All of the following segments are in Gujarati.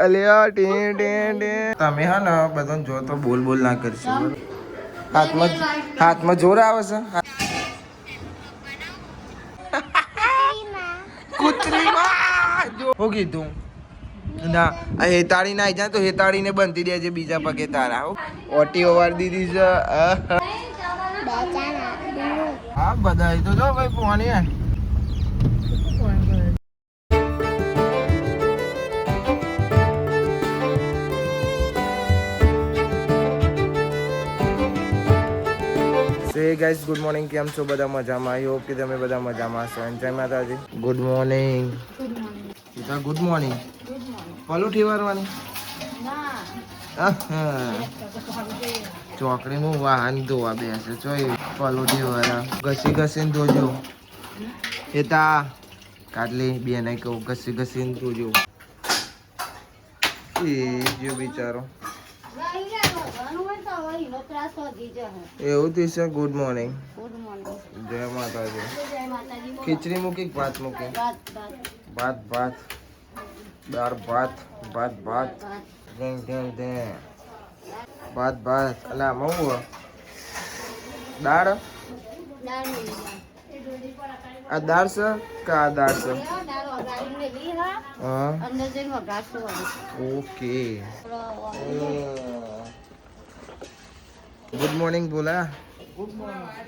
અલ્યા તમે હા ને બધાને જો તો બોલ બોલ ના કરશો. હાથમાં જોર આવે છે. કૂતરીમાં હું કીધું ના આ હેતાળી ના આવી જાય તો હેતાળી ને બંધી દેજે બીજા પગે તારા. ઓટીઓ વાર દીધી છે. હા બધા તો જો ભાઈ પોણી ગાઈસ ગુડ મોર્નિંગ. કેમ છો બધા મજામાં? આઈ હોપ કે તમે બધા મજામાં છો. જય Mataji. Good morning. Good morning. પલુઠી વારવાની ચોકડી નું વાહન ધોવા બેસે છો પલુઠી વાળા ઘસી ઘસીને ધોજો. એતા કાટલી બે નહીં કહું ઘસી ઘસીને ધોજો. એ જો બિચારો એવું થયું છે. Good morning. જય માતાજી. ખીચડી મૂકી ભાત મૂકી? ભાત ભાત દાળ ભાત ભાત ભાત ભાત ભાત અલા મઉ દાળ આ દાળ છે કે આ દાળ છે? હા ઓકે. ગુડ મોર્નિંગ બોલા.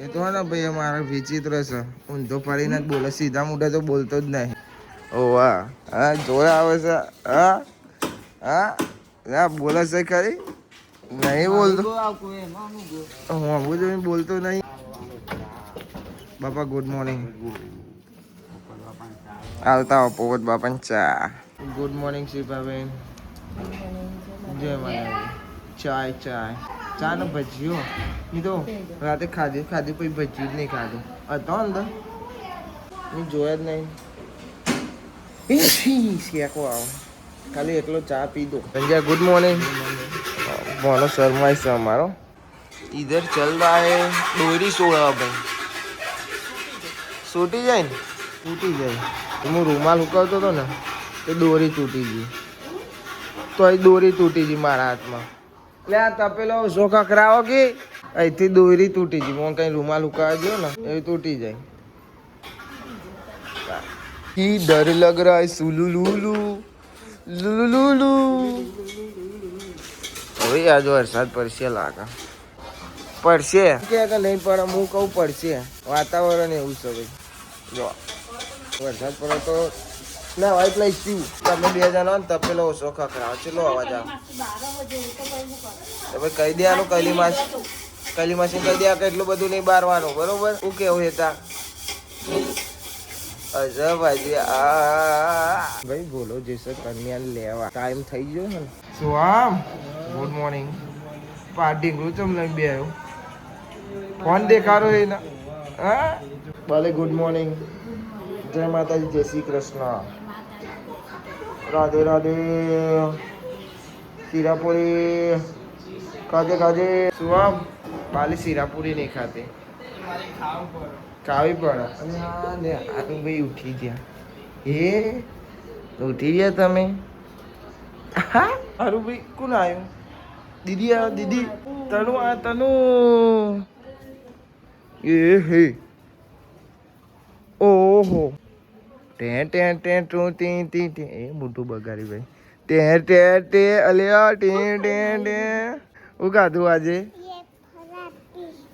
એ તો ને ભાઈ અમારા વિચિત્ર છે. ઊંધો પાડીને જ બોલે, સીધા મોઢે તો બોલતો જ નહીં. ઓ વાહ હા જોયા આવે છે. હા હા ના બોલે છે ખરી નહીં બોલતો. હું જોઈને બોલતો નહીં. બાપા ગુડ મોર્નિંગ. આવતા હો પોવત બાપા ચા. Good morning Shilpaben. જય માતાજી. ચાય ચાય ચા ને ભજીયો એ તો રાતે ખાધી પછી ભજીયું જ નહીં ખાધું હતો અંદર. હું જોયા જ નહીં. શેકો આવો ખાલી એકલો ચા પી દો. Sanjay good morning. Mono Sharma છે અમારો. ઇધર ચલ રहा है દોરી સોળા ભાઈ છૂટી જાય ને તૂટી જાય. હું રૂમાલ હુકાવતો હતો ને તો દોરી તૂટી ગઈ. તો એ દોરી તૂટી ગઈ મારા હાથમાં. એટલે આ તપેલો શોખા કરાવો કે અહીંથી દોરી તૂટી ગઈ. હું કઈ રૂમાલ હુકાવા ગયો ને એ તૂટી જાય. ઈ ડર લગ રહા હૈ સુલુલુલુ લુલુલુલુ. હવે આજ વરસાદ પડશે લાગે. પડશે કે નહીં પડે હું કહું પડશે. વાતાવરણ એવું છે ભાઈ. જો વરસાદ પડે તો ના વાઈટ લઈશું. તમે બે જણા ને તપેલો ઓછો ખખડાવો. ચલો અવાજ આવે તમે કહી દેવાનું. કલી માસી કહી દે કે એટલું બધું નહીં બારવાનું. બરોબર શું કેવું હેતા? અજય ભાઈ ભાઈ બોલો જશે કન્યા લેવા ટાઈમ થઈ ગયો ને. શું આમ ગુડ મોર્નિંગ. પાર્ટી ગયું ચમ લઈને બે આવ્યો ફોન દેખાડો એના. હા ભલે ગુડ મોર્નિંગ. જય માતાજી. જય શ્રી કૃષ્ણ. રાધે રાધે. શીરાપુરી ખાજે ખાજે. શું આમ પાલી શીરાપુરી નહીં ખાતી? ખાવી પડે. અને આનું ભાઈ ઉઠી ગયા. એ ઉઠી ગયા તમે? હા હારું ભાઈ કોણ આવ્યું? દીદી આ દીદી તનુ આ તનુ. એ હે ઓહો ટે ટે ટે ટુ ટી ટી ટી. એ મોટું બગાડી ભાઈ. ટે ટે ટે અલ્યા ટે ટે ટે. હું ખાધું આજે?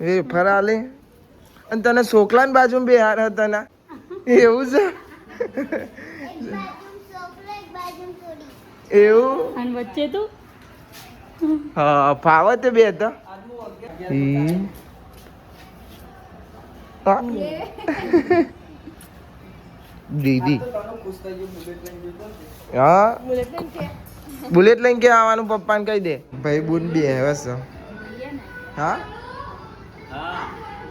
એ ફરાલે. અને તને છોકલા ની બાજુ બે હાર હતા ના એવું છે? એવું વચ્ચે તું હા ફાવે તે બે હતા. દીદી હા બુલેટ લઈને કે આવવાનું પપ્પાને કહી દે. ભાઈ બુન બે હસ. હા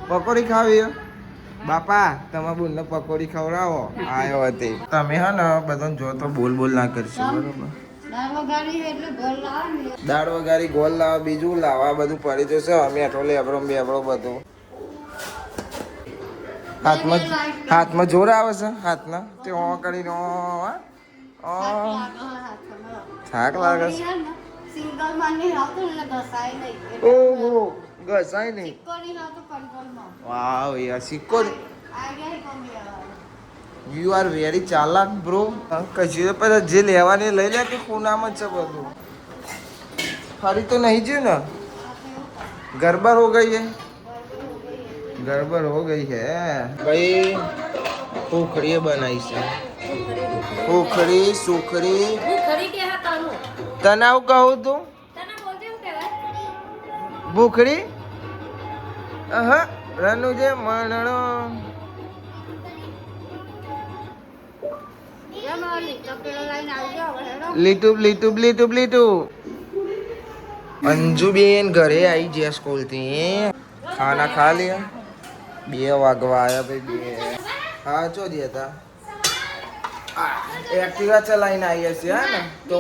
પકોડી ખાવી બાપા? તમારા બુન ને પકોડી ખવડાવો. આવ્યો હતી તમે હા ને બધાને જો તો બોલ બોલ ના કરશો. બરોબર દાળ વઘારી ગોળ લાવો બીજું લાવવા બધું પડી જશે. મેઠો લેબડો બેબડો બધું. હાથમાં જોર આવે છે હાથના તે કરીને થાક લાગે છે. સિંગલ માં નહીં આવતું એટલે ઘસાય નહીં. ઓહો ઘસાય નહીં. સિક્કો નહીં આવતો કંટ્રોલમાં. વાવ યાર સિક્કો આઈડિયા કમી આવે. યુ આર વેરી ચાલાક બ્રો. કશું તો પેલા જે લેવાની લઈ લે કે ખૂનામાં છે બધું. ફરી તો નહીં જ્યું ને ગરબર હો ગઈ है गड़बड़ हो गई है भाई. पोखड़ी बनाई છે पोखड़ी सुखड़ी તનાવ કહું તું ભૂખડી રનુ જે મણણો લીટુબ લીટુબ લીટુબ લીટુબ. અંજુબેન ઘરે આવી ગયા સ્કૂલ થી. ખાના ખા लिया. 2 વાગવા આયા ભાઈ 2. હા ચો દિયા હતા एक्टिवा चलाઈને આવી હશે હા ને તો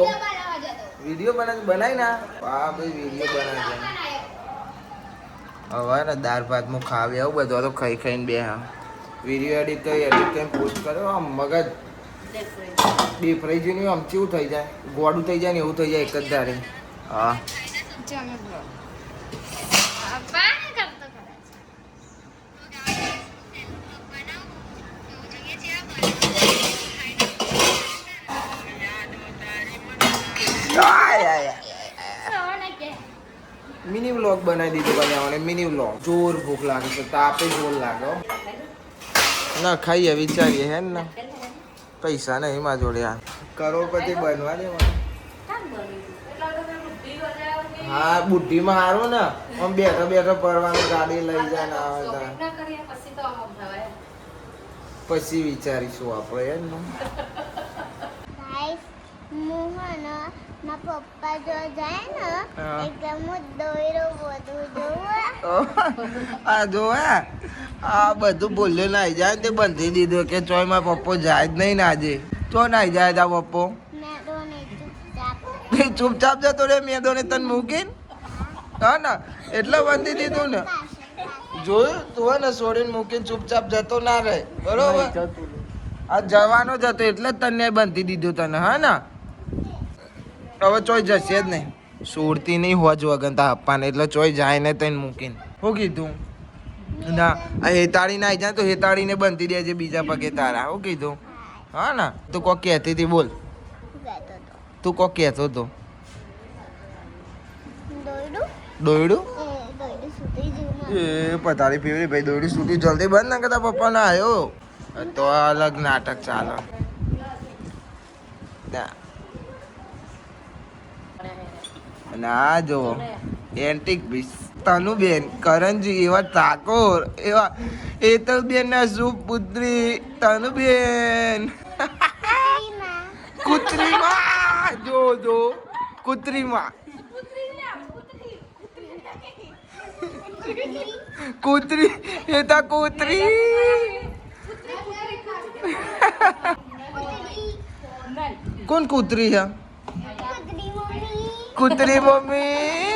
વિડિયો બનાવી ના વાહ ભાઈ વિડિયો બનાવી હવે ને દાળ ભાત માં ખાવી આવું બધું તો ખાઈ ખાઈને બે હા વિડિયો એડિટ કરીને પોસ્ટ કર્યો આમ મગજ બે ફ્રાઈ જઈને આમ ચેવું થઈ જાય ગોડું થઈ જાય ને એવું થઈ જાય એક જ ધારે. હા મિની વ્લોગ બનાવી દીધું બનાવવાને મિની વ્લોગ. જોર ભૂખ લાગે છે તાપે જોર લાગે ના ખાઈએ વિચારીએ હે ને પૈસા નહીં માં જોડ્યા કરોડપતિ બનવા દે હા બુદ્ધિમાં હારું ને આમ બેઠો બેઠો પરવાનું ગાડી લઈ જાય ને આવે પછી વિચારીશું આપણે એમ ને ના પપ્પા જો જાય ને એકદમ દોયરો બધું આ જો આ બધું બોલ્યો ના જાય તે બંધી દીધું કે ચોય માં પપ્પો જાય જ નહીં ને આજે તો ના જાય તા પપ્પો ચૂપચાપ જતો રે મેદો ને તને મૂકીને હા ને એટલે બંધી દીધું ને જોયું તું ને છોડીને મૂકીને ચૂપચાપ જતો ના રહે બરોબર આ જવાનો જ હતો એટલે જ તને બંધી દીધું તને હા ને હવે ચોય જશે જ નહીં સુરતી નહીં હોવા જ વગર તા આપવાને એટલે ચોય જાય ને તને મૂકીને શું કીધું ના આ હેતાળી ના જાય તો હેતાળીને બંધી દેજે બીજા પગે તારા શું કીધું હા ને તું કોક કહેતી હતી બોલ તું કોક કહેતો હતો દોયડું એ પતાળી પીવડી ભાઈ દોયડું છૂટી જલ્દી બંધ ના કરતા પપ્પા ના આવ્યો તો અલગ નાટક ચાલે ના જો એન્ટિક પીસ તનુબેન કરણજી એવા ઠાકોર એવા એતલબેન ના શુભ પુત્રી તનુબેન કુતરીમાં જો જો કુતરીમાં કૂતરી એતા કૂતરી કોણ કૂતરી છે કૂતરી મમ્મી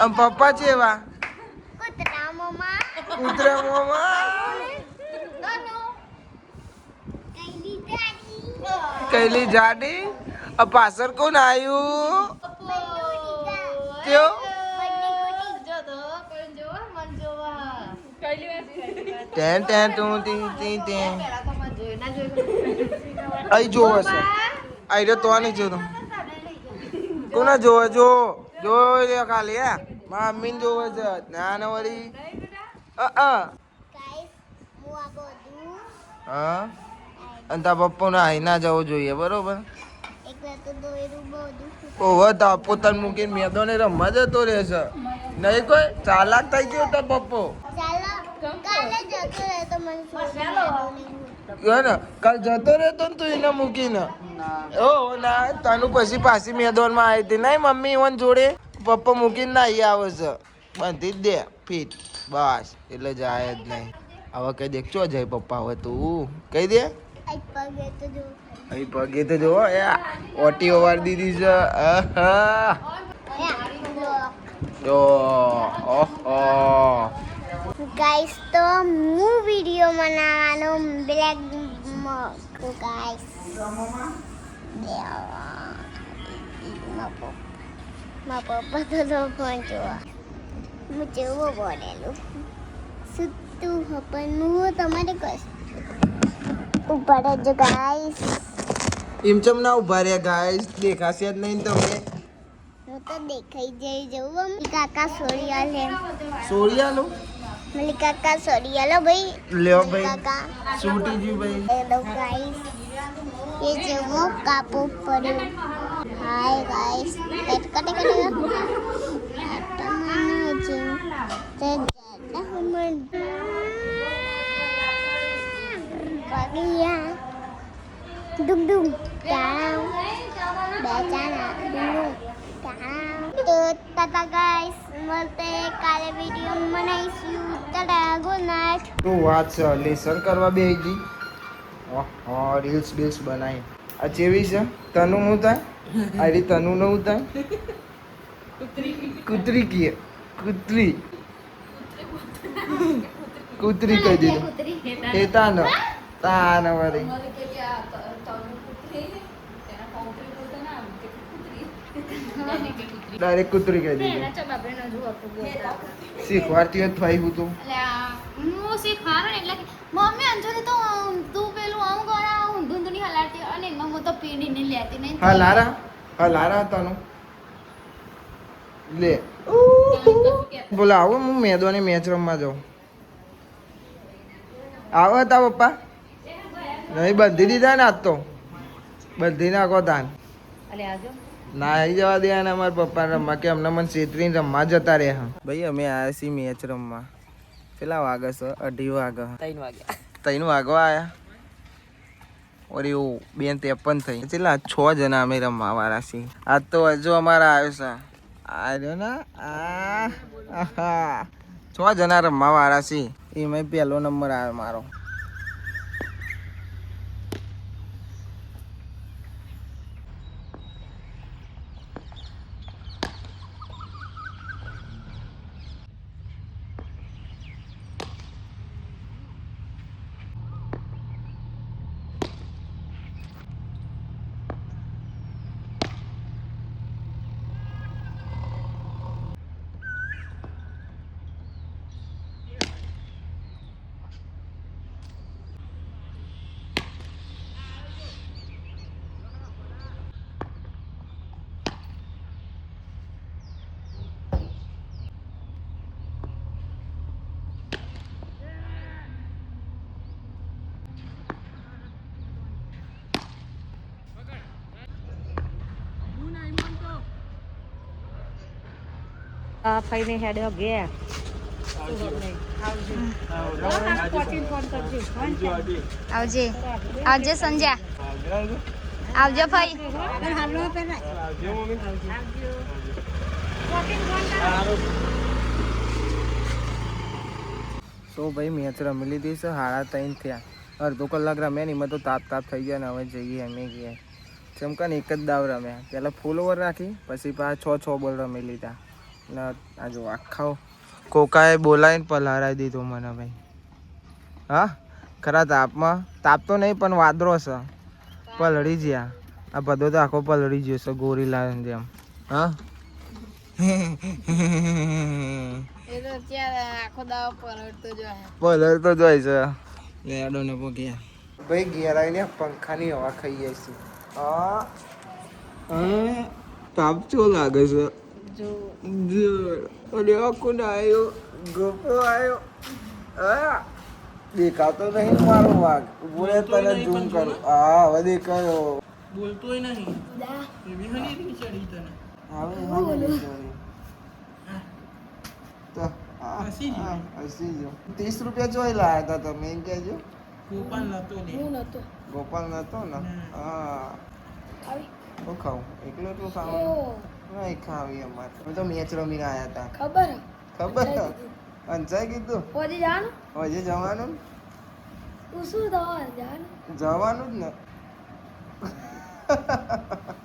આમ પપ્પા છે એવા કૂતરા મમ્મા કૈલી જાડી આ પાછળ કોણ આવ્યું કેવું ટેન ટેન તું તી તી તી અહીં જોવે છે અહીં તો નહીં જોતો કોને જોવે જો લે ખાલી હે મમ્મી જોવે છે ના ના વળી હા અને તાર પપ્પા ના અહીં ના જવું જોઈએ બરોબર ઓહો તા પોતાને મૂકીને મેદો ને રમવા જતો રહેશે નહીં કોઈ ચાલાક થઈ ગયો તાર પપ્પો કાલ જતો રહેતો ને તું એને મૂકીને ઓ ના તનું પછી પાછી મેદાનમાં આવી હતી નહીં મમ્મી ઓન જોડે પપ્પા મૂકીને ના અહીં આવે છે બાંધી જ દે ફીટ બસ એટલે જાય જ નહીં હવે કઈ દેખજો જાય પપ્પા હવે તું કહી દે અહીં પગે તો જો ઓટીઓ વાર દીધી છે જો ઓહો ગાઈસ તો હું વિડિયો બનાવવાનો બ્લેક તો ગાઈસ મારા પપ્પા તો ફોન જોવા હું જેવો બોલેલું સુતું પણ હું તમારે કશ ઉપર જ ગાઈસ એમ ચમ ના ઉભા રહ્યા ગાઈસ દેખાશે જ નહીં તમે હું તો દેખાઈ જઈ જવું કાકા સોરિયા લે સોડિયાલો મલી કાકા સોરિયા લો ભાઈ લ્યો ભાઈ કાકા છૂટી ગયું ભાઈ હેલો ગાઈસ ये जेवो कापू पड़ो hi guys cut cut cut आटमने जे ते ज्यादा हमन बागिया डुम डुम ताव बेचाना डुम ताव तो टाटा गाइस મળતે કાલે વિડિયો બનાવીશું ટાટા ગુડ નાઈટ તો વાત છે લેસન કરવા બેહી ગઈ હા રીલ્સ બીલ્સ બનાવી આ ચેવી છે તનુ હું થાય આરી તનુ નું થાય કૂતરી કીએ કૂતરી કૂતરી કહી દીધું એ તાન વળી ડાયરેક્ટ કૂતરી કહી દીધું શીખવાડતી હોય થઈ હું તું હું શીખવાડું એટલે મમ્મી અંજોની તો તું પેલું આમ કરા હું ધૂંધણી હલાતી અને એમાં હું તો પીડીને લેતી નહીં હા લારા તનુ લે બોલા આવો હું મેદવાની મેચ રમવા જાઉં આવો તા પપ્પા નહીં બંધી દીધા ને આજ તો બંધી નાખો તાન ના આવી જવા દે ને અમારા પપ્પા રમવા કે અમને મને છેતરીને રમવા જતા રહે હા ભાઈ અમે આવ્યા છીએ મેચ રમવા કેટલા વાગે છે 2:30 વાગે 3 વાગવા આવ્યા ઓર એવું 2:53 થઈ કેટલા 6 જણા અમે રમવા વાળા છીએ આજ તો હજુ અમારા આવ્યો છે આવ્યો ને આ 6 જણા રમવા વાળા છીએ એમાં પહેલો નંબર આવ્યો મારો ફઈને હેડે ગયા આવજે આવજે સંજ્યા આવજો ભાઈ તો ભાઈ મેચ રમી લીધી છે 3:30 થયા અડધો કલાક રમ્યા ને એમાં તો તાપ થઈ ગયા ને હવે જઈએ અમે ગયા ચમકાને એક જ દાવ રમ્યા પહેલાં ફૂલ ઓવર રાખી પછી પાછા 6 બોલ રમી લીધા ને આ જો આખા કોકાએ બોલાવીને પલારાઈ દીધો મને ભાઈ હા ખરા તાપમાં તાપ તો નહીં પણ વાદળો છે પલળી ગયા આ બધો તો આખો પલળી ગયો છે ગોરીલા જેમ હા પલળતો જ હોય છે લેડો ને પોગ્યા ભાઈ ઘેર આવીને પંખાની હવા ખાઈ જઈશું હા તાપ ચો લાગે છે અરે કોણ આવ્યો ગોપો આવ્યો હા દેખાતો નહીં મારો વાઘ બોલે તને ઝૂમ કરું હા હવે દેખાયો બોલતોય નહીં તો 30 રૂપિયા જોઈ લાયા હતા તમે એમ કહેજો ગોપાલ નતો ને હા તો ખાવું એકલો એટલું ખાવાનું નહીં ખાવી અમારે અમે તો મેચ રમીને આવ્યા હતા ખબર અંજાઈ કીધું હજી જવાનું જવાનું જ ને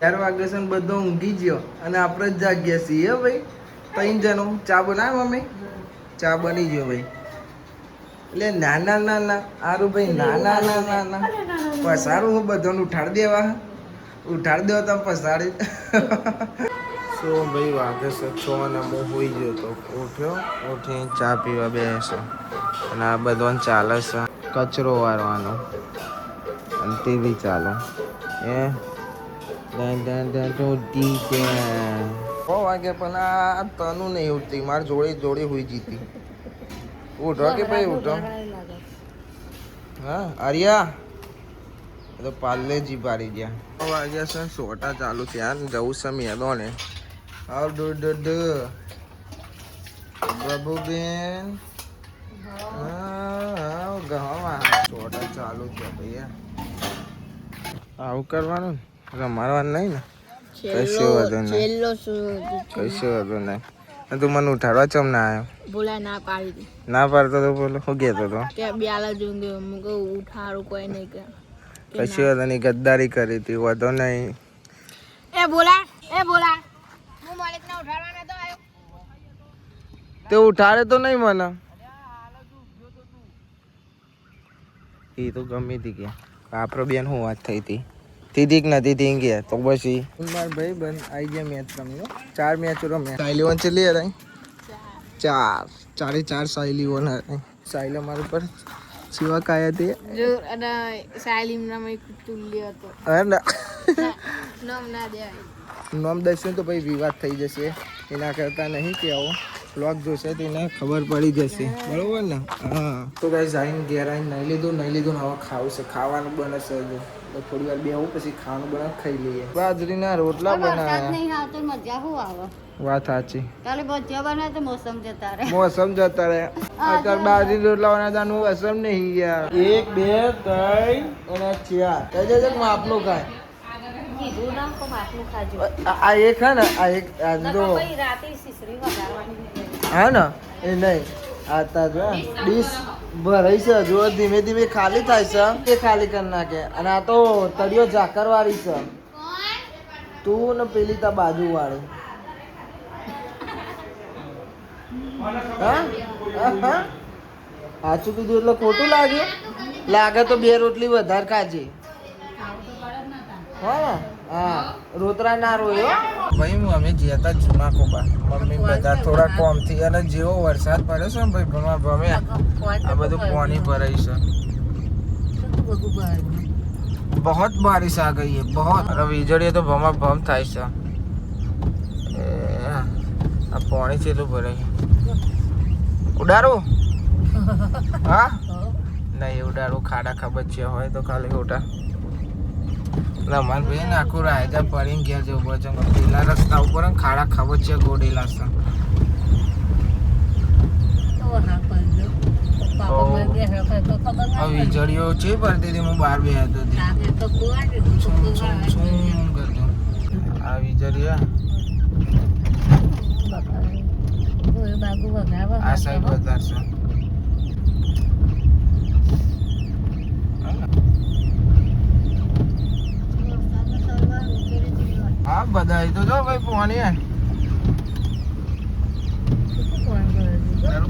4 વાગ્યા છે બધો ઊંઘી ગયો અને આપણે જ જાગ્યા છીએ ભાઈ 3 જણો ચા બનાવ મમ્મી ચા બની ગયો ભાઈ એટલે ના આરું ભાઈ ના પસારું હું બધાને ઉઠાડી દેવા ઉઠાડી દેવા તમે પસાડી સો ભાઈ વાગે છે 6 ને હું હોઈ ગયો તો ઉઠ્યો ઉઠીને ચા પીવા બેસો અને આ બધાને ચાલે છે કચરો વારવાનો અને ટીવી ચાલે એ 6 વાગે પણ આ તનું નહીં ઉઠતી મારી જોડે હોઈ જીતી ઉઠો કે ભાઈ ઉઠો હા આર્યા તો પાર્લેજી પાડી ગયા વાગ્યા છે સોટા ચાલુ થયા જવું છે મેદોને આવ પ્રભુબેન હા ગવા સોટા ચાલુ થયા ભૈયા આવું કરવાનું રમાડવાનું નહીં ને કશું વાંધો નહીં કશું વાંધો નહીં તું મને ઉઠાડવા ચમ ના આવ્યો બોલા ના પાડી ના પાડતો તો બોલો હું કહેતો તો કે બ્યાલા જોંગે મુકો ઉઠાડું કોઈ નહીં કે કશું વાંધો નહીં ગદ્દારી કરી હતી વાંધો નહીં એ બોલા હું માલિકને ઉઠાડવા નતો આવ્યો તે ઉઠાડે તો નહીં મને એ તો ગમી હતી કે આપણો બેન હું વાત થઈ હતી તીધી કે નથી તી ગયા તો પછી માર ભાઈ બંધ આવી ગયા મેચ રમ્યો 4 મેચ રમ્યા સાયલીવન ચલી હતી 4 સાયલીવન હતી સાયલા મારા પર સિવા કાયા હતી જો અને સાયલીમ નામ એક તુલ્ય હતો હા ના નામ ના દે નામ દઈશું તો ભાઈ વિવાદ થઈ જશે એના કરતા નહીં કે આવો બ્લોગ જોશે તો એને ખબર પડી જશે બરોબર ને હા તો ગાઈસ આઈને ઘેર આઈને નહીં લીધું હવે ખાવું છે ખાવાનું બને છે હજુ તો થોડી વાર બેહું પછી ખાવાનું બનાવ ખાઈ લઈએ બાજરીના રોટલા બનાવ્યા નહીં હા તો મજા હું આવે વાત સાચી તારે ભજીયા બનાવે તો મોસમ જતા રહે મોસમ જતા રહે અત્યારે બાજરી રોટલા બનાવવાનું મોસમ નહીં યાર 1 2 3 અને 4 કઈ જશે માપનું ખાય કીધું ના તો માટલું ખાજો આ એક હે ને આ એક આ જો ભાઈ રાતે સિસરી વગાડવાની હા ને એ નહીં આતા જો ડીશ ભરાઈ છે જો ધીમે ધીમે ખાલી થાય છે એ ખાલી કરી નાખે અને આ તો તળિયો ઝાકર વાળી છે તું ને પેલી તા બાજુ વાળી હા સાચું કીધું એટલે ખોટું લાગે તો 2 રોટલી વધારે ખાજે હા રોતરા ના રોયો ભાઈ હું અમે ગયા હતા જૂના કોબા મમ્મી બધા થોડા કોમ થી અને જેવો વરસાદ પડે છે ને ભાઈ ભમે આ બધું પાણી ભરાઈ છે बहुत बारिश आ गई है बहुत अरे વીજળી તો ભમા ભમ થાય છે આ પાણી ચેલું ભરાય ઉડારો હા નહીં ઉડારો ખાડા ખબચિયા હોય તો ખાલી ઉડા રમાન ભાઈ ને આખું રાયજા પડીને ઘેર જવું પડે છે પેલા રસ્તા ઉપર ખાડા ખબચિયા ગોડેલા છે વીજળીઓ છે પડતી હતી હું બહાર બેહતો કરતો આ વીજળીઓ આ સાઈડ વધારશે હા બધા તો જો ભાઈ પાણી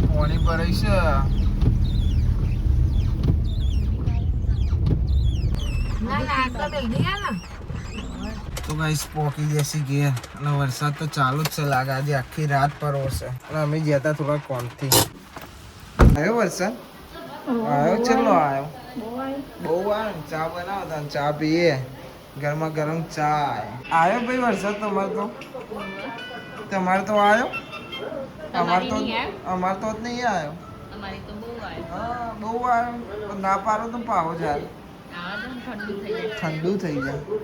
પાણી ભરાય છે તો ગાઈસ પોકી જશે ઘેર અને વરસાદ તો ચાલુ જ છે લાગે આજે આખી રાત પરવશે અને અમે ગયા હતા થોડા કોમથી આવ્યો વરસાદ આવ્યો ચલો આવ્યો બહુ આવ્યો ચા બનાવો ચા પીએ ગરમા ગરમ ચા આવ્યો ભાઈ વરસાદ તમારે તો આવ્યો અમારે તો જ નહીં આવ્યો હા બહુ આવ્યો ના પારો તો પાવો જાય ઠંડુ થઈ જાય